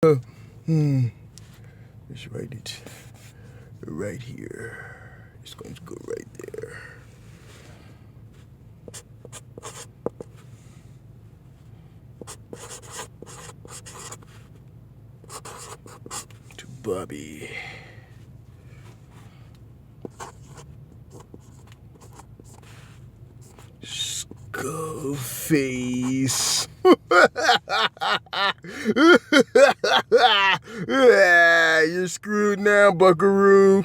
Let's write it right here. It's going to go right there. To Bobby. Skullface. Yeah, you're screwed now, buckaroo.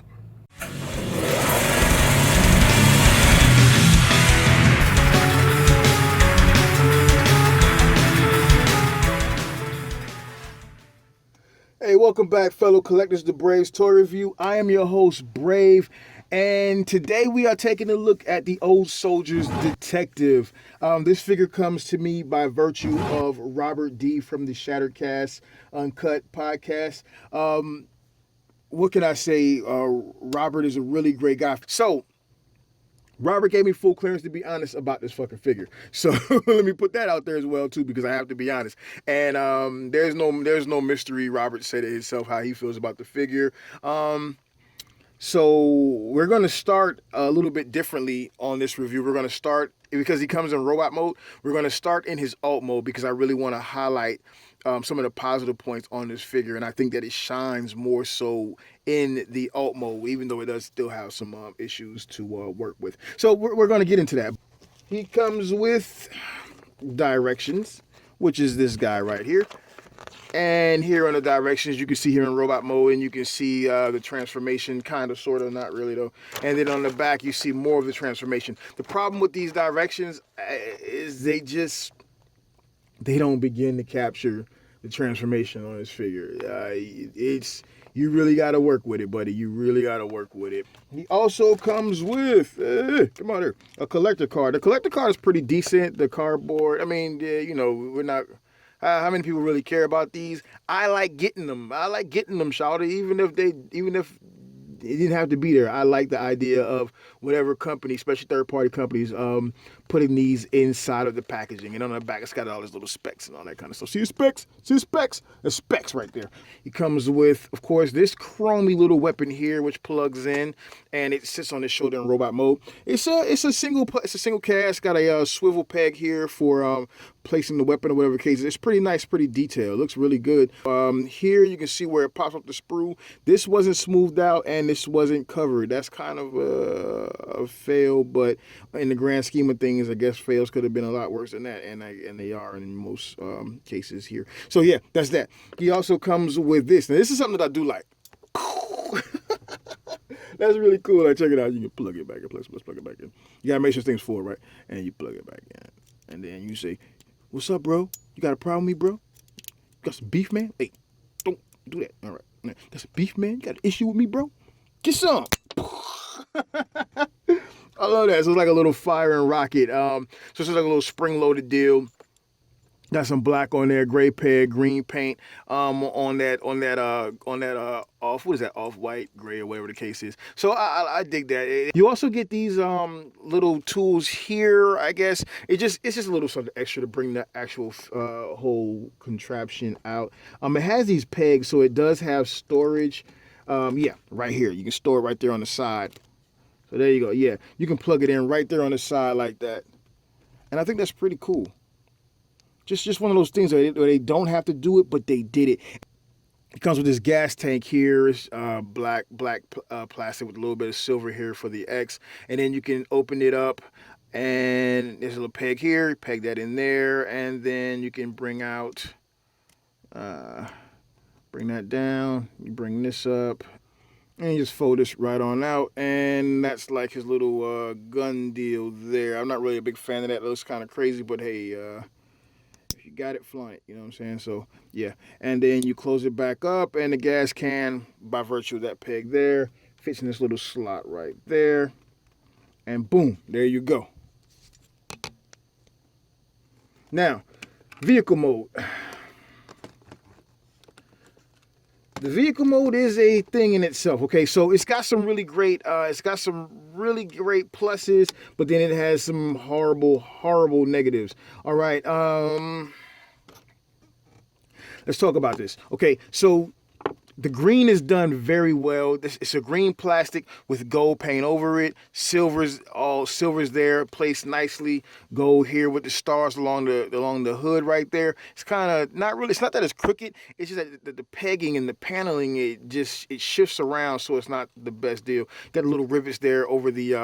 Hey, welcome back, fellow collectors, to Brave's Toy Review. I am your host, Brave, and today we are taking a look at the Old Soldier's Detective. This figure comes to me by virtue of Robert D. from the Shattercast Uncut podcast. What can I say? Robert is a really great guy. So, Robert gave me full clearance to be honest about this fucking figure. So let me put that out there as well too, because I have to be honest. And there's no mystery. Robert said it himself how he feels about the figure. So we're gonna start a little bit differently on this review. We're gonna start because he comes in robot mode. We're gonna start in his alt mode because I really want to highlight some of the positive points on this figure, and I think that it shines more so in the alt mode, even though it does still have some issues to work with. So we're going to get into that. He comes with directions, which is this guy right here. And here on the directions, you can see here in robot mode, and you can see the transformation, kind of, sort of, not really though. And then on the back, you see more of the transformation. The problem with these directions is they don't begin to capture the transformation on this figure. You really got to work with it, buddy. You really got to work with it. He also comes with, come on here, a collector card. The collector card is pretty decent. The cardboard, I mean, we're not. How many people really care about these? I like getting them. Shawty. Even if it didn't have to be there. I like the idea of whatever company, especially third-party companies, putting these inside of the packaging. And on the back, it's got all these little specs and all that kind of stuff. See the specs? See the specs? The specs right there. It comes with, of course, this chromy little weapon here, which plugs in, and it sits on his shoulder in robot mode. It's a single cast. Got a swivel peg here for placing the weapon or whatever case. It's pretty nice, pretty detailed. It looks really good. Here you can see where it pops up the sprue. This wasn't smoothed out and this wasn't covered. That's kind of a fail, but in the grand scheme of things, I guess fails could have been a lot worse than that, and they are in most cases here. So yeah, that's that. He also comes with this. Now this is something that I do like. That's really cool. Like, check it out. You can plug it back in. Let's plug it back in. You gotta make sure this thing's full, right? And you plug it back in, and then you say, "What's up, bro? You got a problem with me, bro? You got some beef, man? Hey, don't do that. All right, that's a beef, man. You got an issue with me, bro? Get some." I love that. So it's like a little fire and rocket. So it's like a little spring-loaded deal. Got some black on there, gray peg, green paint. On that off-white, gray, or whatever the case is. So I dig that. You also get these little tools here. I guess it's just a little something extra to bring the actual whole contraption out. It has these pegs, so it does have storage. Yeah, right here. You can store it right there on the side. So there you go. Yeah, you can plug it in right there on the side like that. And I think that's pretty cool. Just one of those things where they don't have to do it, but they did it. It comes with this gas tank here. It's black plastic with a little bit of silver here for the X. And then you can open it up, and there's a little peg here. Peg that in there, and then you can bring out, bring that down. You bring this up, and you just fold this right on out, and that's like his little gun deal there. I'm not really a big fan of that. It looks kind of crazy, but hey, if you got it, flaunt it. You know what I'm saying? So yeah, and then you close it back up, and the gas can, by virtue of that peg there, fits in this little slot right there, and boom, there you go. Now, vehicle mode. The vehicle mode is a thing in itself. Okay, so it's got some really great pluses, but then it has some horrible negatives. All right. let's talk about this. Okay, so the green is done very well. It's a green plastic with gold paint over it. Silver's there, placed nicely. Gold here with the stars along the hood right there. It's kind of not really. It's not that it's crooked. It's just that the pegging and the paneling it shifts around, so it's not the best deal. Got a little rivets there over the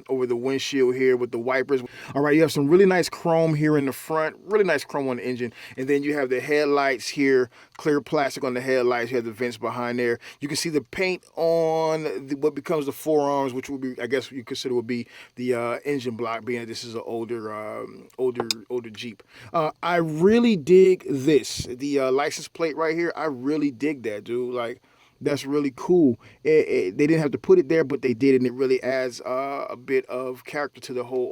windshield here with the wipers. All right, you have some really nice chrome here in the front. Really nice chrome on the engine, and then you have the headlights here. Clear plastic on the headlights. You have the vents behind there. You can see the paint on what becomes the forearms, which would be, I guess, you consider would be the engine block, being that this is an older Jeep. I really dig this. The license plate right here. I really dig that, dude. Like, that's really cool. They didn't have to put it there, but they did, and it really adds a bit of character to the whole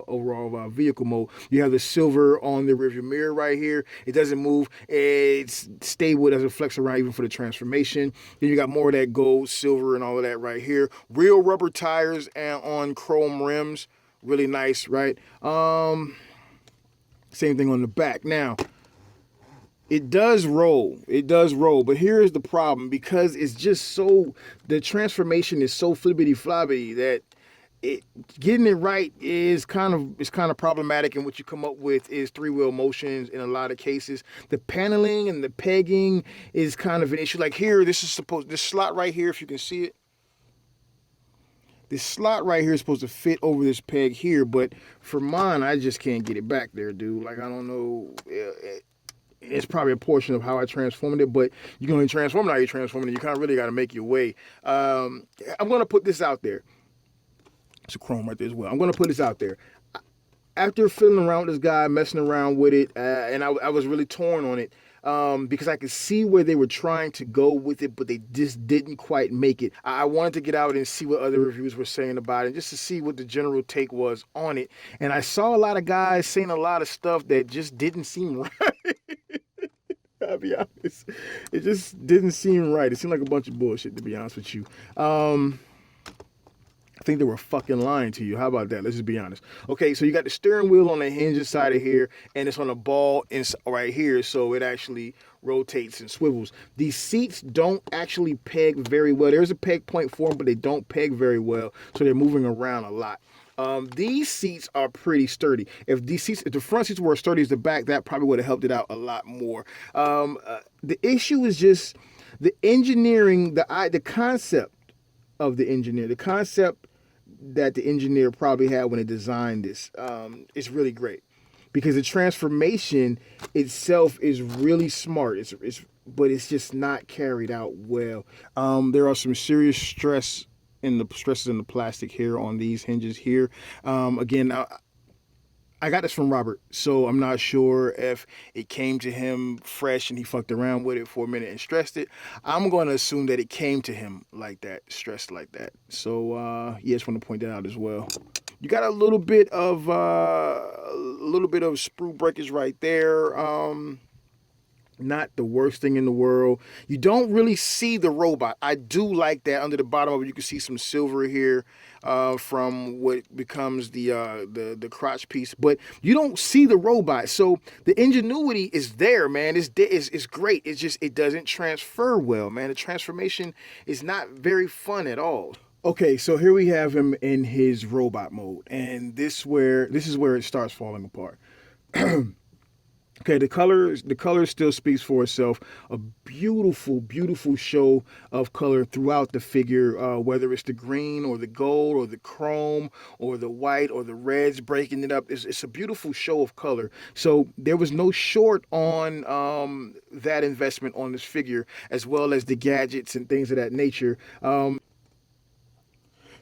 overall vehicle mode. You have the silver on the rearview mirror right here. It doesn't move. It's stable. It doesn't flex around even for the transformation. Then you got more of that gold, silver, and all of that right here. Real rubber tires and on chrome rims. Really nice, right? Same thing on the back. Now, it does roll, but here's the problem, because it's just so, the transformation is so flippity floppity that getting it right is kind of problematic, and what you come up with is three-wheel motions in a lot of cases. The paneling and the pegging is kind of an issue. Like here, this slot right here, if you can see it, this slot right here is supposed to fit over this peg here, but for mine, I just can't get it back there, dude. Like, I don't know. It's probably a portion of how I transformed it, but you can only transform it how you transform it. You kind of really got to make your way. I'm going to put this out there. It's a chrome right there as well. I'm going to put this out there. After fiddling around with this guy, messing around with it, and I was really torn on it, because I could see where they were trying to go with it, but they just didn't quite make it. I wanted to get out and see what other reviews were saying about it, just to see what the general take was on it. And I saw a lot of guys saying a lot of stuff that just didn't seem right. I'll be honest. It just didn't seem right. It seemed like a bunch of bullshit, to be honest with you. I think they were fucking lying to you. How about that? Let's just be honest. Okay, so you got the steering wheel on the hinge inside of here, and it's on a ball right here, so it actually rotates and swivels. These seats don't actually peg very well. There's a peg point for them, but they don't peg very well, so they're moving around a lot. These seats are pretty sturdy. If the front seats were as sturdy as the back, that probably would have helped it out a lot more. The issue is just the engineering, the concept of the engineer, the concept that the engineer probably had when they designed this, is really great, because the transformation itself is really smart. But it's just not carried out well. There are some serious stresses in the plastic here on these hinges here. Again, I got this from Robert, so I'm not sure if it came to him fresh and he fucked around with it for a minute and stressed it. I'm going to assume that it came to him like that, stressed like that. So, yeah, just want to point that out as well. You got a little bit of sprue breakage right there. Not the worst thing in the world. You don't really see the robot. I do like that under the bottom of it. You can see some silver here from what becomes the crotch piece, but you don't see the robot. So the ingenuity is there, man. It's great. It's just it doesn't transfer well, man. The transformation is not very fun at all. Okay, so here we have him in his robot mode, and this is where it starts falling apart. Okay, the color still speaks for itself. A beautiful, beautiful show of color throughout the figure, whether it's the green or the gold or the chrome or the white or the reds, breaking it up. It's a beautiful show of color. So there was no short on that investment on this figure, as well as the gadgets and things of that nature.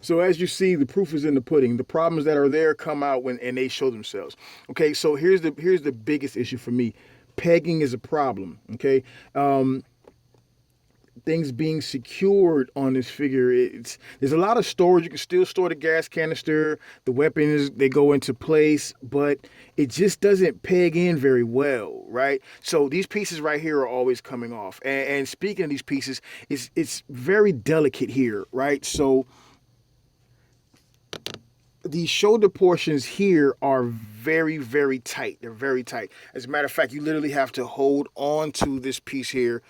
So as you see, the proof is in the pudding. The problems that are there come out and they show themselves. Okay, so here's the biggest issue for me. Pegging is a problem. Okay, things being secured on this figure. There's a lot of storage. You can still store the gas canister. The weapons, they go into place, but it just doesn't peg in very well, right? So these pieces right here are always coming off. And speaking of these pieces, it's very delicate here, right? So the shoulder portions here are very, very tight. They're very tight. As a matter of fact, you literally have to hold on to this piece here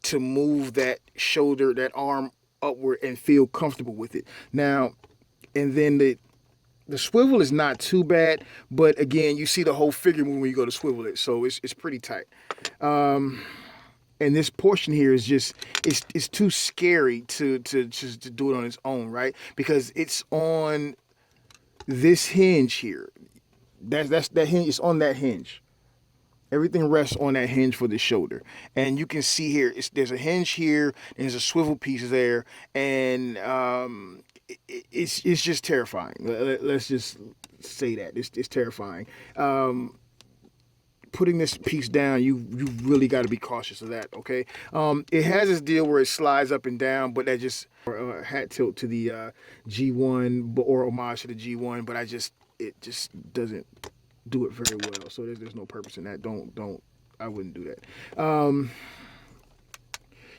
to move that shoulder, that arm upward and feel comfortable with it. Now, and then the swivel is not too bad, but again, you see the whole figure move when you go to swivel it, so it's pretty tight. And this portion here is just it's too scary to just to do it on its own, right? Because it's on this hinge here. That hinge is on that hinge. Everything rests on that hinge for the shoulder, and you can see here there's a hinge here, and there's a swivel piece there, and it's just terrifying. Let's just say that it's terrifying. Putting this piece down, you really got to be cautious of that. Okay, it has this deal where it slides up and down, but that just hat tilt to the G1 or homage to the G1, but it just doesn't do it very well. So there's no purpose in that. Don't I wouldn't do that.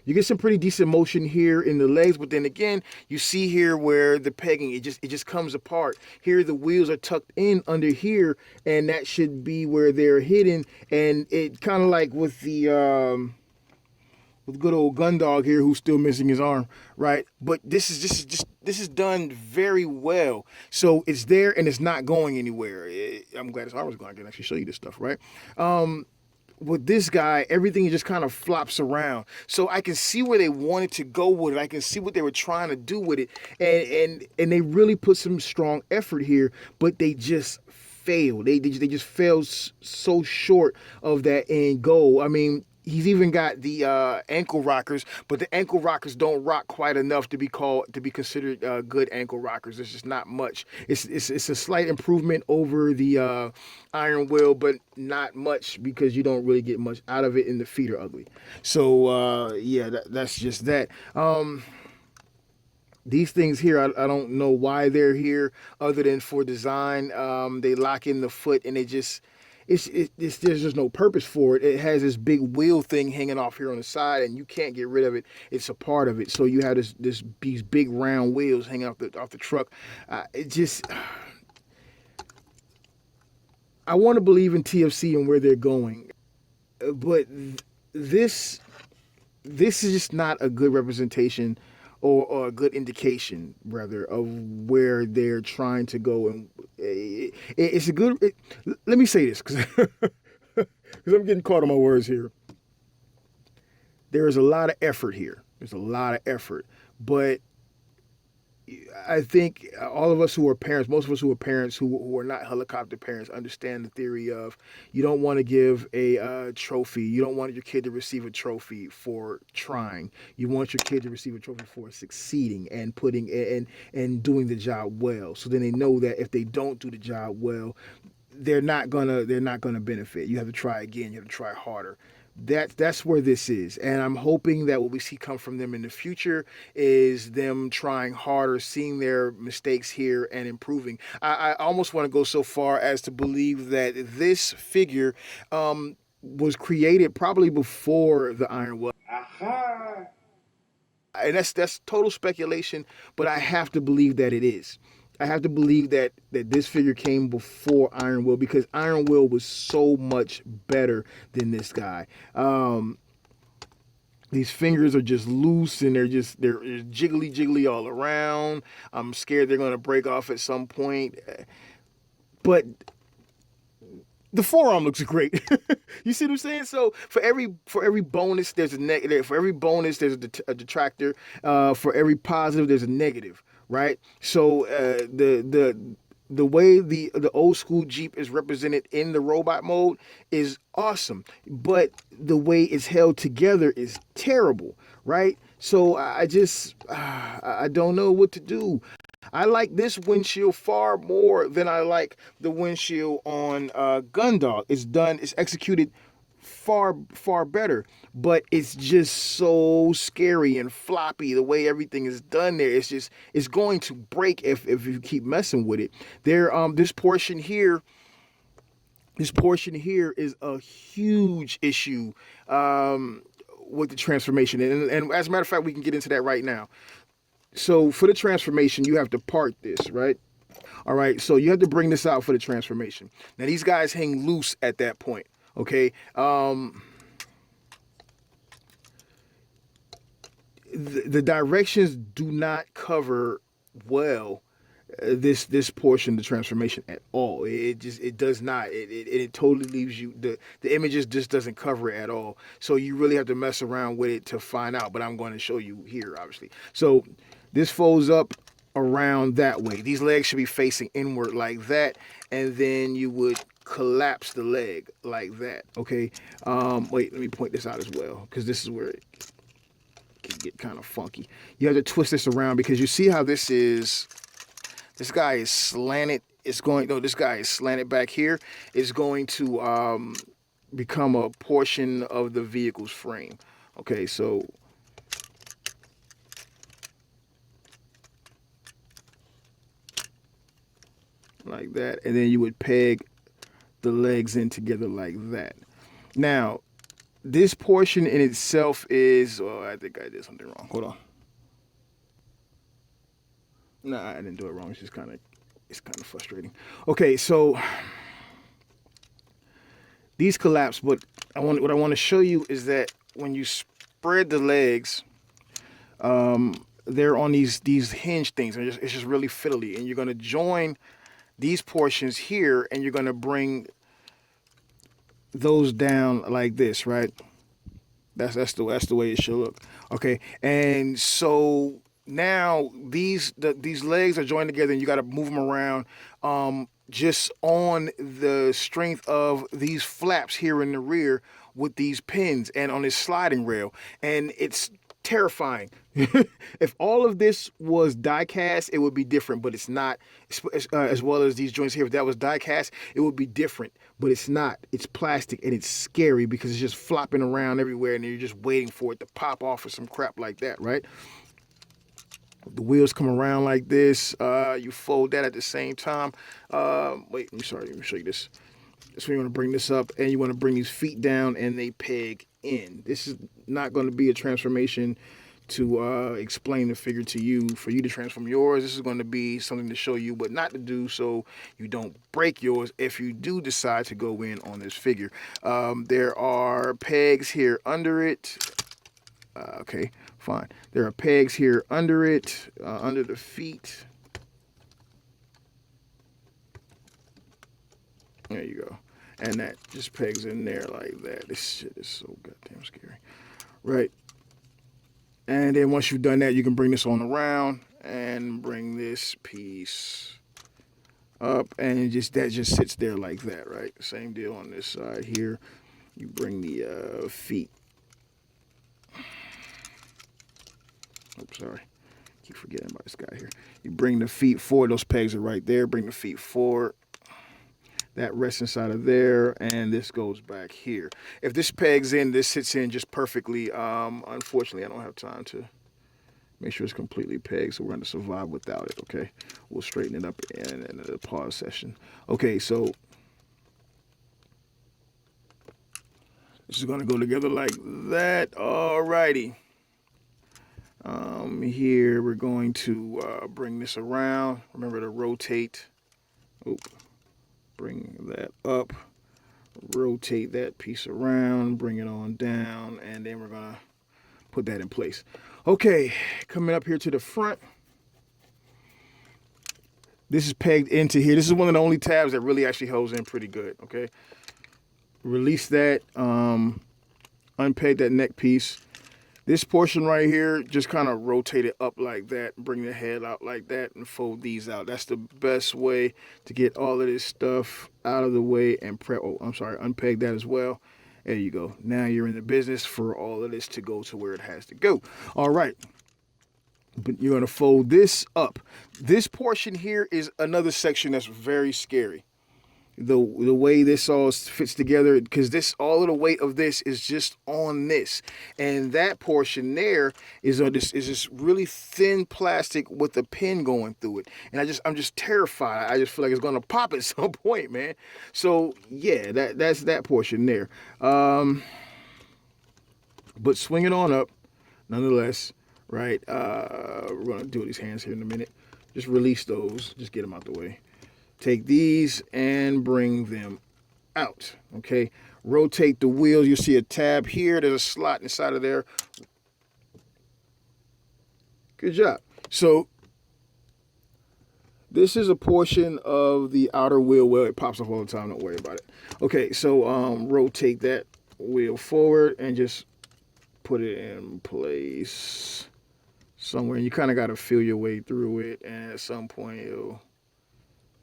You get some pretty decent motion here in the legs, but then again, you see here where the pegging, it just comes apart. Here the wheels are tucked in under here, and that should be where they're hidden. And it kind of like with the with good old Gundog here, who's still missing his arm, right? But this is done very well. So it's there and it's not going anywhere. I'm glad his arm was gone. I can actually show you this stuff, right? With this guy, everything just kind of flops around. So I can see where they wanted to go with it. I can see what they were trying to do with it. And they really put some strong effort here, but they just failed. They just fell so short of that end goal. I mean, he's even got the ankle rockers, but the ankle rockers don't rock quite enough to be considered good ankle rockers. It's just not much. It's a slight improvement over the iron will, but not much because you don't really get much out of it, and the feet are ugly. So yeah, that's just that. These things here, I don't know why they're here other than for design. They lock in the foot, and there's just no purpose for it. It has this big wheel thing hanging off here on the side, and you can't get rid of it. It's a part of it. So you have these big round wheels hanging off the truck. I want to believe in TFC and where they're going, but this is just not a good representation or a good indication, rather, of where they're trying to go. And it's a good. Let me say this, because I'm getting caught on my words here. There is a lot of effort here. There's a lot of effort, but I think all of us who are parents, most of us who are parents who are not helicopter parents, understand the theory of you don't want to give a trophy. You don't want your kid to receive a trophy for trying. You want your kid to receive a trophy for succeeding and putting and doing the job well. So then they know that if they don't do the job well, they're not gonna benefit. You have to try again. You have to try harder. That's where this is, and I'm hoping that what we see come from them in the future is them trying harder, seeing their mistakes here and improving. I almost want to go so far as to believe that this figure was created probably before the Iron Will. Aha. And that's total speculation, but I have to believe that it is. I have to believe that this figure came before Iron Will, because Iron Will was so much better than this guy. These fingers are just loose, and they're jiggly all around. I'm scared they're going to break off at some point. But the forearm looks great. You see what I'm saying? So for every bonus, there's a negative. For every bonus, there's a detractor. For every positive, there's a negative. Right? So the way the old school Jeep is represented in the robot mode is awesome, but the way it's held together is terrible. Right? So I don't know what to do. I like this windshield far more than I like the windshield on Gundog. It's executed far better, but it's just so scary and floppy the way everything is done there. It's going to break if you keep messing with it. This portion here is a huge issue with the transformation, and as a matter of fact, we can get into that right now. So for the transformation, you have to part this, right? All right, so you have to bring this out for the transformation. Now these guys hang loose at that point. Okay, the directions do not cover well this portion of the transformation at all. It does not. It totally leaves you, the images just doesn't cover it at all. So you really have to mess around with it to find out. But I'm going to show you here, obviously. So this folds up around that way. These legs should be facing inward like that, and then you would collapse the leg like that. Okay. Wait, let me point this out as well, because this is where it can get kind of funky. You have to twist this around because you see how this is. This guy is slanted. It's going. No, this guy is slanted back here. It's going to become a portion of the vehicle's frame. Okay, so like that, and then you would peg the legs in together like that. Now, this portion in itself is. Oh, I think I did something wrong. Hold on. No, I didn't do it wrong. It's kind of frustrating. Okay, so these collapse, but what I want to show you is that when you spread the legs, they're on these hinge things. It's just really fiddly, and you're going to join these portions here, and you're going to bring those down like this, right? That's the way it should look. Okay, and so now these legs are joined together, and you got to move them around, just on the strength of these flaps here in the rear with these pins and on this sliding rail, and it's terrifying. If all of this was die cast, it would be different, but it's not. As well as these joints here, if that was die cast, it would be different, but it's not. It's plastic, and it's scary because it's just flopping around everywhere, and you're just waiting for it to pop off or some crap like that, right? The wheels come around like this. You fold that at the same time. Wait, let me show you this. So you want to bring this up, and you want to bring these feet down, and they peg in. This is not going to be a transformation to explain the figure to you, for you to transform yours. This is going to be something to show you what not to do so you don't break yours if you do decide to go in on this figure. There are pegs here under it. Okay, fine. There are pegs here under it, under the feet. There you go. And that just pegs in there like that. This shit is so goddamn scary. Right. And then once you've done that, you can bring this on around and bring this piece up, and that just sits there like that, right? Same deal on this side here. You bring the feet. Oops, sorry. Keep forgetting about this guy here. You bring the feet forward. Those pegs are right there. Bring the feet forward. That rests inside of there, and this goes back here. If this pegs in, this sits in just perfectly. Unfortunately, I don't have time to make sure it's completely pegged, so we're going to survive without it, okay? We'll straighten it up in the pause session. Okay, so this is going to go together like that. Alrighty. Here we're going to bring this around. Remember to rotate. Oop. Bring that up, rotate that piece around, bring it on down, and then we're gonna put that in place. Okay, coming up here to the front. This is pegged into here. This is one of the only tabs that really actually holds in pretty good, okay? Release that, unpeg that neck piece. This portion right here, just kind of rotate it up like that, bring the head out like that, and fold these out. That's the best way to get all of this stuff out of the way and unpeg that as well. There you go. Now you're in the business for all of this to go to where it has to go. All right. But you're going to fold this up. This portion here is another section that's very scary. The way this all fits together, because all of the weight of this is just on this, and that portion there is this really thin plastic with a pin going through it, and I'm just terrified. I just feel like it's gonna pop at some point, man. So yeah, that's that portion there. But swing it on up, nonetheless, right? We're gonna do these hands here in a minute. just release those. Just get them out the way. Take these and bring them out. Okay. Rotate the wheels. You'll see a tab here. There's a slot inside of there. Good job. So this is a portion of the outer wheel. Well, it pops off all the time. Don't worry about it. Okay, so rotate that wheel forward and just put it in place somewhere. You kind of got to feel your way through it, and at some point it'll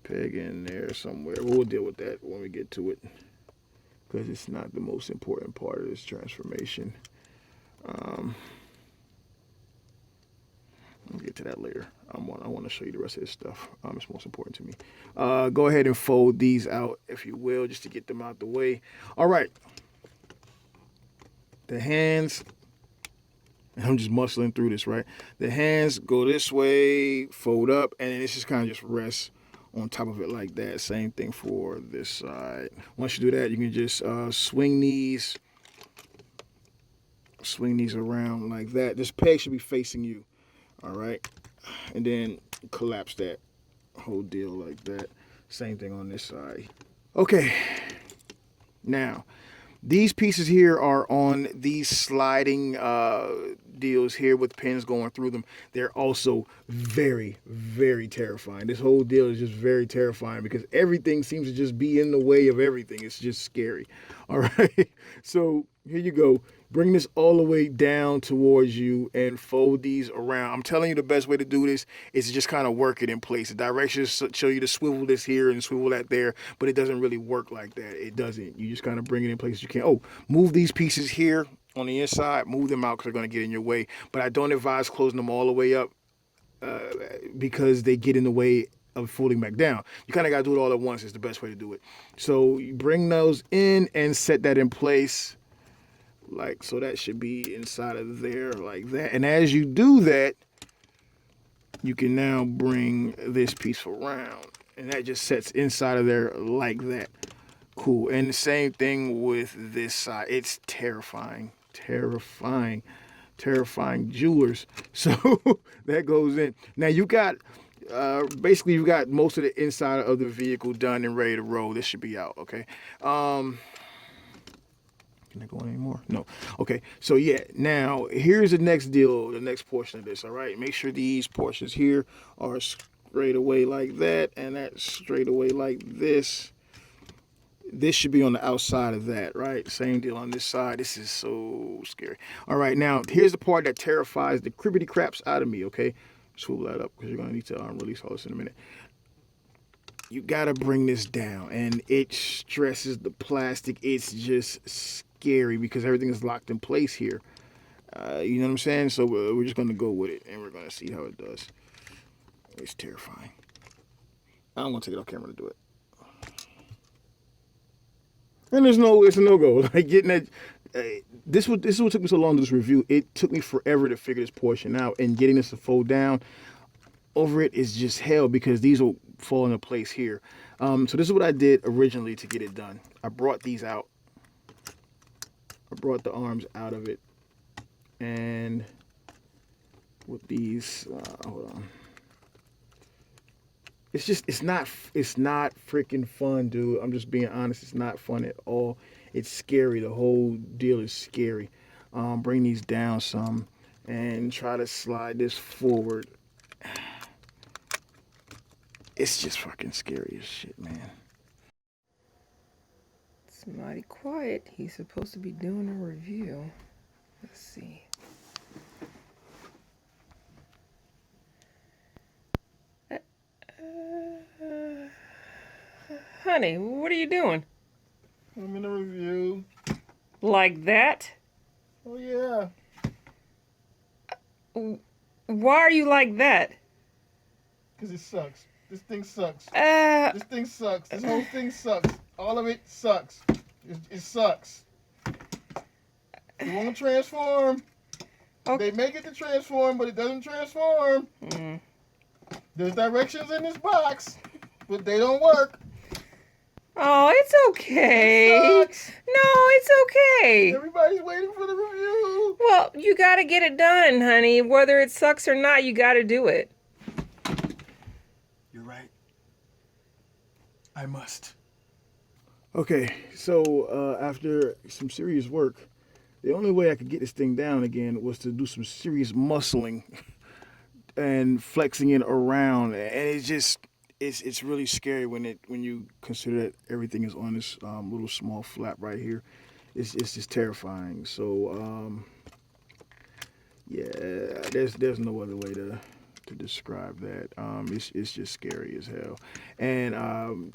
peg in there somewhere. We'll deal with that when we get to it, because it's not the most important part of this transformation. We'll get to that later. I want to show you the rest of this stuff. It's most important to me. Go ahead and fold these out, if you will, just to get them out the way. All right. The hands, I'm just muscling through this, right? The hands go this way, fold up, and then this just kind of just rests on top of it like that. Same thing for this side. Once you do that, you can just swing these around like that. This peg should be facing you. All right, and then collapse that whole deal like that. Same thing on this side. Okay, now these pieces here are on these sliding deals here with pins going through them. They're also very, very terrifying. This whole deal is just very terrifying because everything seems to just be in the way of everything. It's just scary. All right, so here you go. Bring this all the way down towards you and fold these around. I'm telling you the best way to do this is to just kind of work it in place. The directions show you to swivel this here and swivel that there, but it doesn't really work like that. It doesn't. You just kind of bring it in place as you can. Oh, move these pieces here on the inside. Move them out because they're going to get in your way. But I don't advise closing them all the way up because they get in the way of folding back down. You kind of got to do it all at once is the best way to do it. So you bring those in and set that in place. Like, so that should be inside of there like that. And as you do that, you can now bring this piece around. And that just sets inside of there like that. Cool. And the same thing with this side. It's terrifying. Terrifying. Terrifying jewelers. So that goes in. Now you got, basically you got most of the inside of the vehicle done and ready to roll. This should be out, okay? Can I go on anymore? No. Okay. So yeah, now here's the next deal, the next portion of this. All right. Make sure these portions here are straight away like that, and that straight away like this. This should be on the outside of that, right? Same deal on this side. This is so scary. All right. Now here's the part that terrifies the cribbity craps out of me. Okay. Swivel that up because you're gonna need to release all this in a minute. You gotta bring this down, and it stresses the plastic. It's just scary because everything is locked in place here. You know what I'm saying? So we're just gonna go with it, and we're gonna see how it does. It's terrifying. I'm gonna take it off camera to do it. And it's a no-go. Like getting that. This is what took me so long to do this review. It took me forever to figure this portion out, and getting this to fold down over it is just hell because these will fall into place here. So this is what I did originally to get it done. I brought these out. I brought the arms out of it, and with these, hold on. It's not freaking fun, dude. I'm just being honest. It's not fun at all. It's scary. The whole deal is scary. Bring these down some and try to slide this forward. It's just fucking scary as shit, man. It's mighty quiet. He's supposed to be doing a review. Let's see. Honey, what are you doing? I'm in a review. Like that? Oh, yeah. Why are you like that? Because it sucks. This thing sucks. This thing sucks. This whole thing sucks. All of it sucks. It sucks. It won't transform. Okay. They make it to transform, but it doesn't transform. There's directions in this box, but they don't work. Oh, it's okay. It sucks. No, it's okay. Everybody's waiting for the review. Well, you gotta get it done, honey. Whether it sucks or not, you gotta do it. I must. Okay, so after some serious work, the only way I could get this thing down again was to do some serious muscling and flexing it around, and it's just it's really scary when you consider that everything is on this little small flap right here. It's just terrifying. So yeah, there's no other way to describe that. It's just scary as hell. And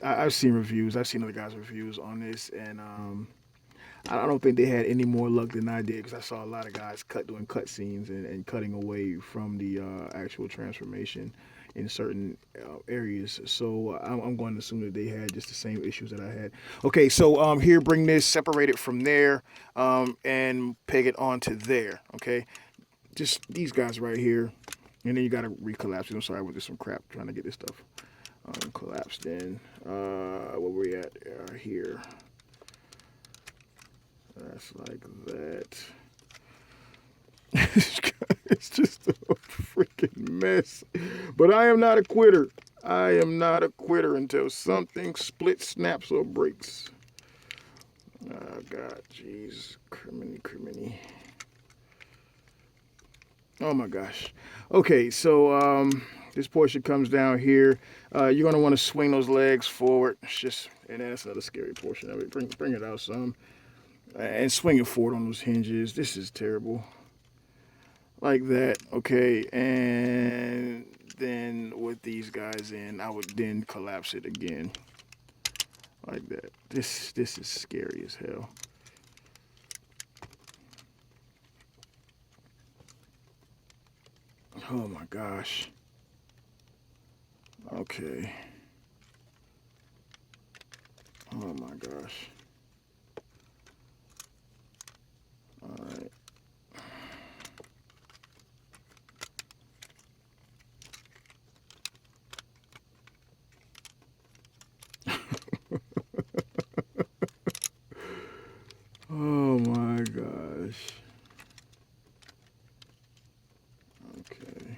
I've seen reviews. I've seen other guys' reviews on this, and I don't think they had any more luck than I did because I saw a lot of guys doing cut scenes and cutting away from the actual transformation in certain areas. So I'm going to assume that they had just the same issues that I had. Okay, so here, bring this, separate it from there, and peg it onto there. Okay, just these guys right here, and then you got to recollapse it. I'm sorry, I went through some crap trying to get this stuff collapsed in. Where we at here? That's like that. It's just a freaking mess. But I am not a quitter. I am not a quitter until something splits, snaps, or breaks. Oh, God, jeez. Criminy. Oh, my gosh. Okay, so this portion comes down here. You're going to want to swing those legs forward. It's just, and that's another scary portion of it. Bring it out some. And swing it forward on those hinges. This is terrible. Like that, okay. And then with these guys in, I would then collapse it again. Like that. This is scary as hell. Oh my gosh. Okay. Oh my gosh. All right. Oh my gosh. Okay.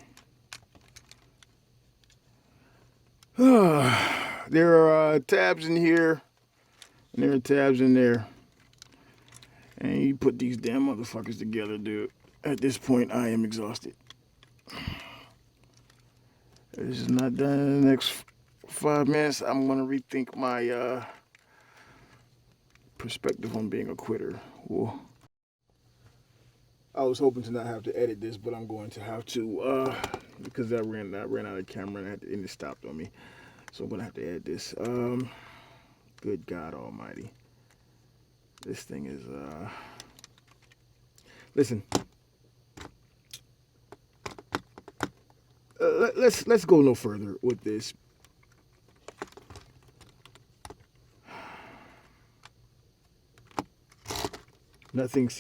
There are tabs in here, and there are tabs in there. And you put these damn motherfuckers together, dude. At this point, I am exhausted. This is not done in the next 5 minutes. I'm going to rethink my perspective on being a quitter. Whoa. I was hoping to not have to edit this, but I'm going to have to because I ran out of camera and it stopped on me. So I'm going to have to edit this. Good God Almighty. This thing is listen. Let's go no further with this. Nothing's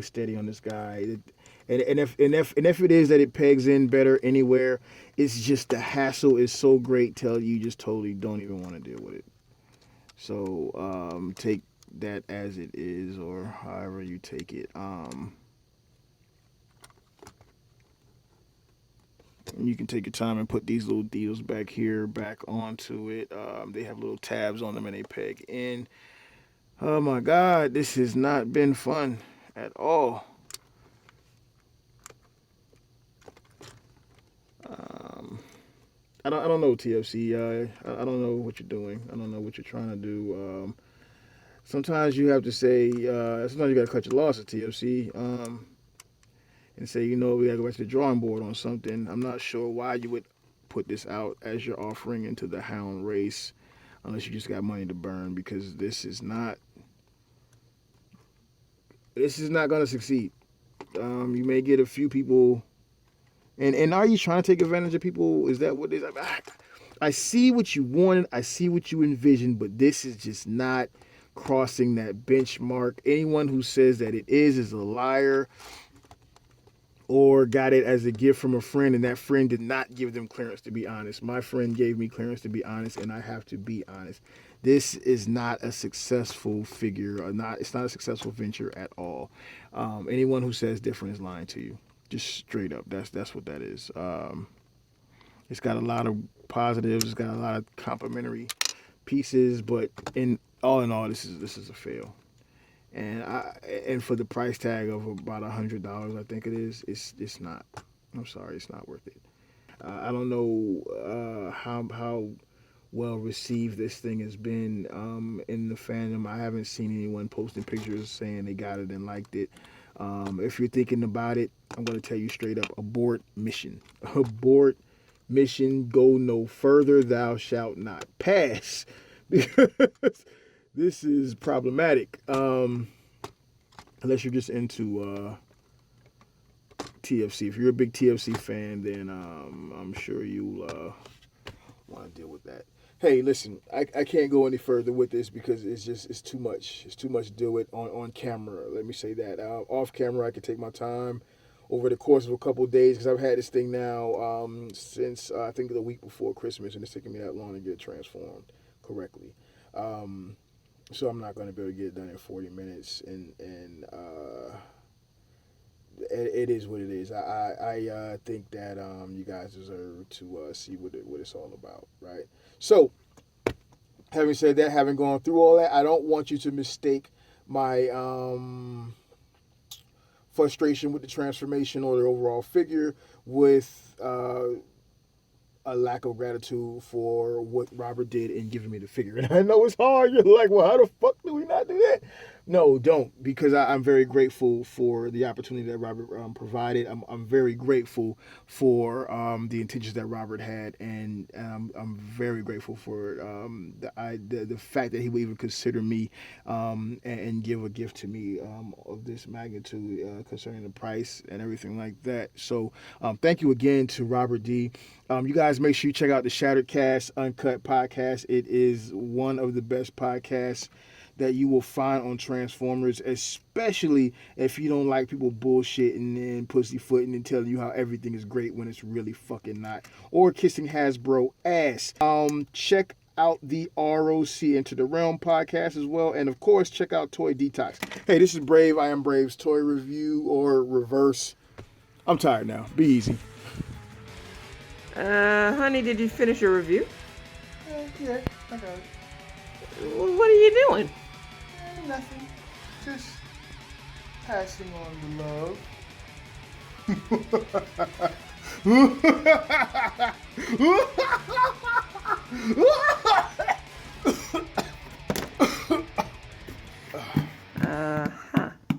steady on this guy. And if it is that it pegs in better anywhere, it's just the hassle is so great till you just totally don't even want to deal with it. So take that as it is, or however you take it. You can take your time and put these little deals back here, back onto it. They have little tabs on them and they peg in. Oh my God, this has not been fun at all. I don't know, TFC. I don't know what you're doing. I don't know what you're trying to do. Sometimes you have to say. Sometimes you got to cut your losses, TFC. And say, we got to go back to the drawing board on something. I'm not sure why you would put this out as your offering into the hound race, unless you just got money to burn, because this is not going to succeed. You may get a few people, and are you trying to take advantage of people? Is that what it is? I see what you wanted, I see what you envisioned, but this is just not crossing that benchmark. Anyone who says that it is a liar, or got it as a gift from a friend, and that friend did not give them clearance to be honest. My friend gave me clearance to be honest, and I have to be honest. This is not a successful figure, it's not a successful venture at all. Anyone who says different is lying to you. Just straight up. That's what that is. It's got a lot of positives. It's got a lot of complimentary pieces, but in all, this is a fail. And for the price tag of about $100, I think it is. It's not. I'm sorry, it's not worth it. I don't know how well received this thing has been in the fandom. I haven't seen anyone posting pictures saying they got it and liked it. If you're thinking about it, I'm going to tell you straight up: abort mission. Abort mission. Go no further. Thou shalt not pass. Because this is problematic. Unless you're just into TFC. If you're a big TFC fan, then I'm sure you'll want to deal with that. Hey, listen, I can't go any further with this because it's too much. It's too much to deal with on camera. Let me say that. Off camera, I can take my time over the course of a couple of days because I've had this thing now since I think the week before Christmas, and it's taking me that long to get it transformed correctly. So I'm not going to be able to get it done in 40 minutes, and it is what it is. I think that you guys deserve to see what it's all about, right? So, having said that, having gone through all that, I don't want you to mistake my frustration with the transformation or the overall figure with a lack of gratitude for what Robert did in giving me the figure. And I know it's hard. You're like, well, how the fuck do we not do that? No, don't, because I'm very grateful for the opportunity that Robert provided. I'm very grateful for the intentions that Robert had, and I'm very grateful for the fact that he would even consider me and give a gift to me of this magnitude concerning the price and everything like that. So thank you again to Robert D. You guys make sure you check out the Shattered Cast Uncut podcast. It is one of the best podcasts that you will find on Transformers, especially if you don't like people bullshitting and pussyfooting and telling you how everything is great when it's really fucking not, or kissing Hasbro ass. Check out the ROC Into the Realm podcast as well, and of course check out Toy Detox. Hey, this is Brave. I am Brave's toy review, or reverse. I'm tired now. Be easy. Honey, did you finish your review? Yeah, I got it. What are you doing? Nothing. Just passing on the love.